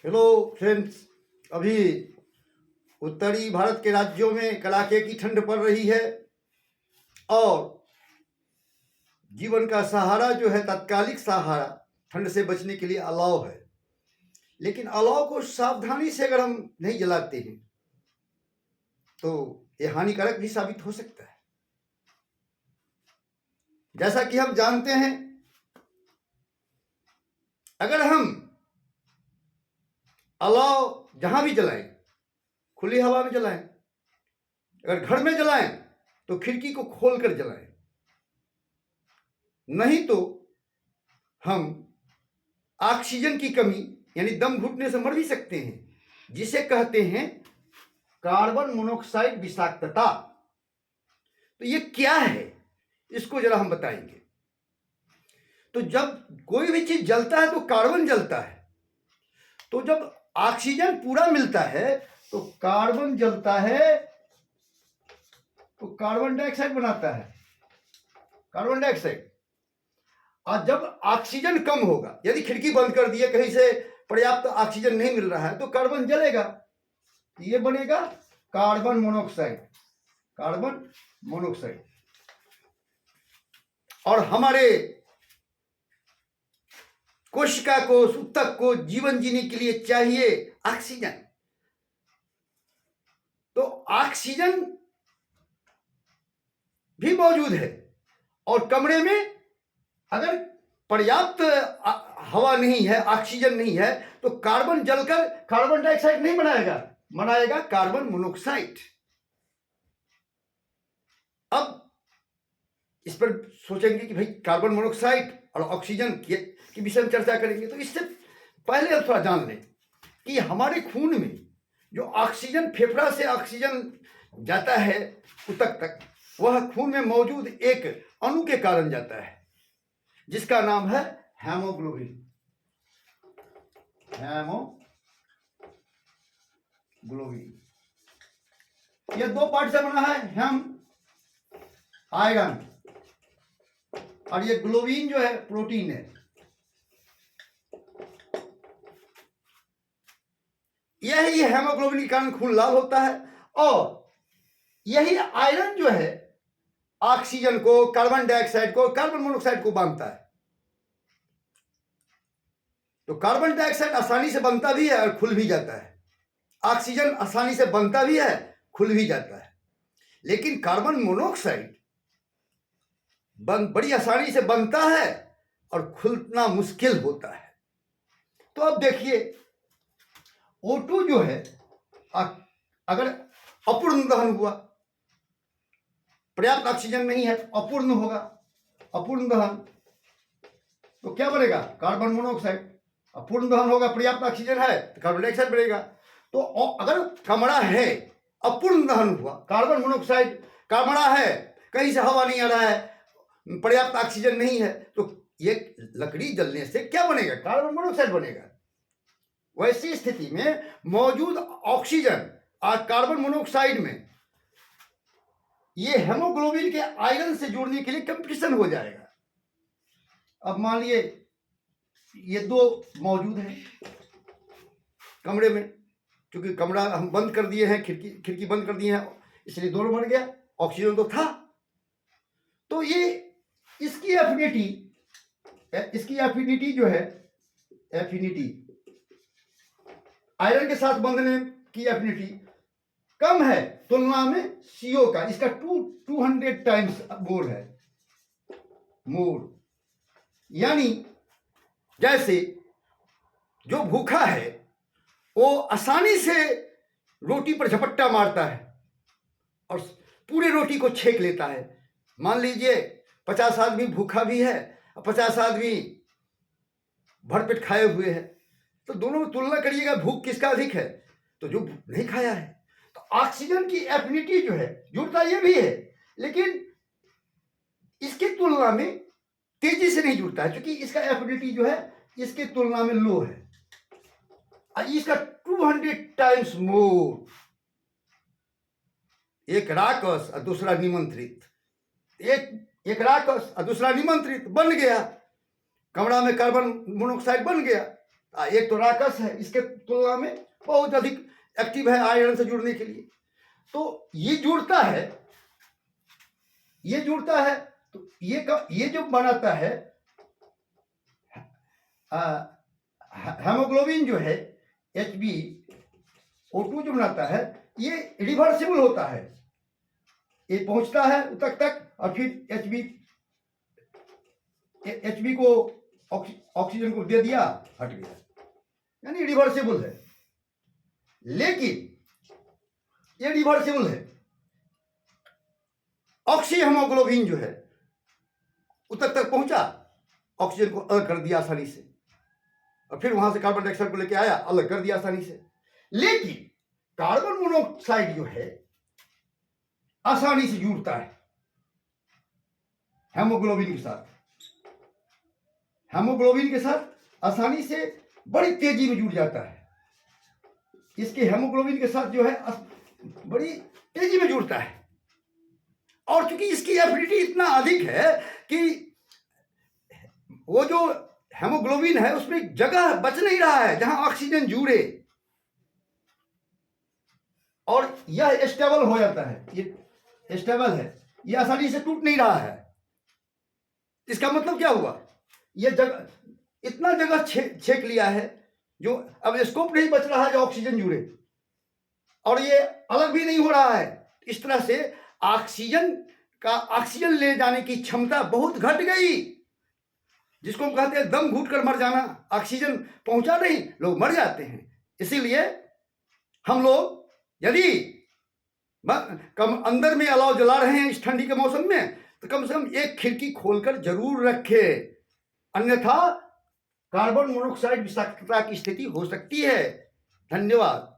Hello friends. अभी उत्तरी भारत के राज्यों में कड़ाके की ठंड पड़ रही है और जीवन का सहारा जो है, तात्कालिक सहारा ठंड से बचने के लिए अलाव है। लेकिन अलाव को सावधानी से अगर हम नहीं जलाते हैं तो ये हानिकारक भी साबित हो सकता है। जैसा कि हम जानते हैं, अगर हम अलाव जहां भी जलाएं, खुली हवा में जलाएं, अगर घर में जलाएं तो खिड़की को खोलकर जलाएं, नहीं तो हम ऑक्सीजन की कमी यानी दम घुटने से मर भी सकते हैं, जिसे कहते हैं कार्बन मोनोऑक्साइड विषाक्तता। तो ये क्या है, इसको जरा हम बताएंगे। तो जब कोई भी चीज जलता है तो कार्बन जलता है, तो जब ऑक्सीजन पूरा मिलता है तो कार्बन जलता है तो कार्बन डाइऑक्साइड बनाता है, कार्बन डाइऑक्साइड। और जब ऑक्सीजन कम होगा, यदि खिड़की बंद कर दिए, कहीं से पर्याप्त ऑक्सीजन नहीं मिल रहा है, तो कार्बन जलेगा, ये बनेगा कार्बन मोनोऑक्साइड, कार्बन मोनोऑक्साइड। और हमारे कोशिका को, ऊतक को जीवन जीने के लिए चाहिए ऑक्सीजन। तो ऑक्सीजन भी मौजूद है, और कमरे में अगर पर्याप्त हवा नहीं है, ऑक्सीजन नहीं है, तो कार्बन जलकर कार्बन डाइऑक्साइड नहीं बनाएगा कार्बन मोनोऑक्साइड। अब इस पर सोचेंगे कि भाई कार्बन मोनोऑक्साइड और ऑक्सीजन के विषय में चर्चा करेंगे। तो इससे पहले हम थोड़ा जान लें कि हमारे खून में जो ऑक्सीजन, फेफड़ा से ऑक्सीजन जाता है ऊतक तक, वह खून में मौजूद एक अणु के कारण जाता है, जिसका नाम है हेमोग्लोबिन। हेमोग्लोबिन यह दो पार्ट से बना है, हेम आयरन, और ये ग्लोबिन जो है प्रोटीन है। यही हेमोग्लोबिन के कारण खून लाल होता है, और यही आयरन जो है ऑक्सीजन को, कार्बन डाइऑक्साइड को, कार्बन मोनोऑक्साइड को बांधता है। तो कार्बन डाइऑक्साइड आसानी से बनता भी है और खुल भी जाता है, ऑक्सीजन आसानी से बनता भी है, खुल भी जाता है। लेकिन कार्बन मोनोऑक्साइड बड़ी आसानी से बनता है और खुलना मुश्किल होता है। तो अब देखिए, O2 जो है, अगर अपूर्ण दहन हुआ, पर्याप्त ऑक्सीजन नहीं है, अपूर्ण होगा, अपूर्ण दहन, तो क्या बनेगा? Carbon monoxide. अपूर्ण दहन होगा, पर्याप्त ऑक्सीजन है तो कार्बन डाइऑक्साइड बनेगा। तो अगर कमरा है, अपूर्ण दहन हुआ, कार्बन मोनोऑक्साइड, कमरा है, कहीं से हवा नहीं आ रहा है, पर्याप्त ऑक्सीजन नहीं है, तो ये लकड़ी जलने से क्या बनेगा? कार्बन मोनोऑक्साइड बनेगा। वैसी स्थिति में मौजूद ऑक्सीजन और कार्बन मोनोऑक्साइड में ये हेमोग्लोबिन के आयरन से जोड़ने के लिए कंपटीशन हो जाएगा। अब मान लिए ये दो मौजूद हैं कमरे में, क्योंकि कमरा हम बंद कर दिए हैं, खिड़की बंद कर दिए हैं, इसलिए दोनों बन गया, ऑक्सीजन तो था। तो ये इसकी एफिनिटी जो है, एफिनिटी आयरन के साथ बंधने की एफिनिटी कम है तुलना में CO का। इसका 200 टाइम्स मोर है, मोर। यानी जैसे जो भूखा है वो आसानी से रोटी पर झपट्टा मारता है और पूरे रोटी को छेक लेता है। मान लीजिए 50 आदमी भूखा भी है और 50 आदमी भरपेट खाए हुए हैं, तो दोनों में तुलना करिएगा, भूख किसका अधिक है? तो जो नहीं खाया है। तो ऑक्सीजन की एफिनिटी जो है, जुड़ता ये भी है, लेकिन इसकी तुलना में तेजी से नहीं जुड़ता है, क्योंकि इसका एफिनिटी जो है इसके तुलना में लो है, और इसका 200 टाइम्स मोर। एक राक्षस और दूसरा निमंत्रित, एक राक्षस और दूसरा निमंत्रित बन गया, कमरा में कार्बन मोनोऑक्साइड बन गया। एक तो राकस है, इसके तुलना में बहुत अधिक एक्टिव है आयरन से जुड़ने के लिए। तो ये जुड़ता है, तो ये जो बनाता है हेमोग्लोबिन जो है HbO2 जो बनाता है, ये रिवर्सिबल होता है। ये पहुंचता है तक और फिर HB को ऑक्सीजन को दे दिया, हट गया, यानी रिवर्सिबल है। लेकिन ये रिवर्सिबल है, ऑक्सी हेमोग्लोबिन जो है उतक तक पहुंचा, ऑक्सीजन को अलग कर दिया आसानी से, और फिर वहां से कार्बन डाइऑक्साइड को लेके आया, अलग कर दिया आसानी से। लेकिन कार्बन मोनोऑक्साइड जो है आसानी से जुड़ता है हेमोग्लोबिन के साथ आसानी से बड़ी तेजी में जुड़ जाता है। इसके हेमोग्लोबिन के साथ जो है बड़ी तेजी में जुड़ता है, और चूंकि इसकी एफिनिटी इतना अधिक है कि वो जो हेमोग्लोबिन है उसमें जगह बच नहीं रहा है जहां ऑक्सीजन जुड़े, और यह स्टेबल हो जाता है, ये स्टेबल है, ये आसानी से टूट नहीं रहा है। इसका मतलब क्या हुआ, ये जगह इतना जगह छेक लिया है जो अब स्कोप नहीं बच रहा है जो ऑक्सीजन जुड़े, और ये अलग भी नहीं हो रहा है। इस तरह से ऑक्सीजन ले जाने की क्षमता बहुत घट गई, जिसको हम कहते हैं दम घुट कर मर जाना। ऑक्सीजन पहुंचा नहीं, लोग मर जाते हैं। इसीलिए हम लोग यदि कम अंदर में अलाव जला रहे हैं इस ठंडी के मौसम में, तो कम से कम एक खिड़की खोलकर जरूर रखें, अन्यथा कार्बन मोनोऑक्साइड विषाक्तता की स्थिति हो सकती है। धन्यवाद।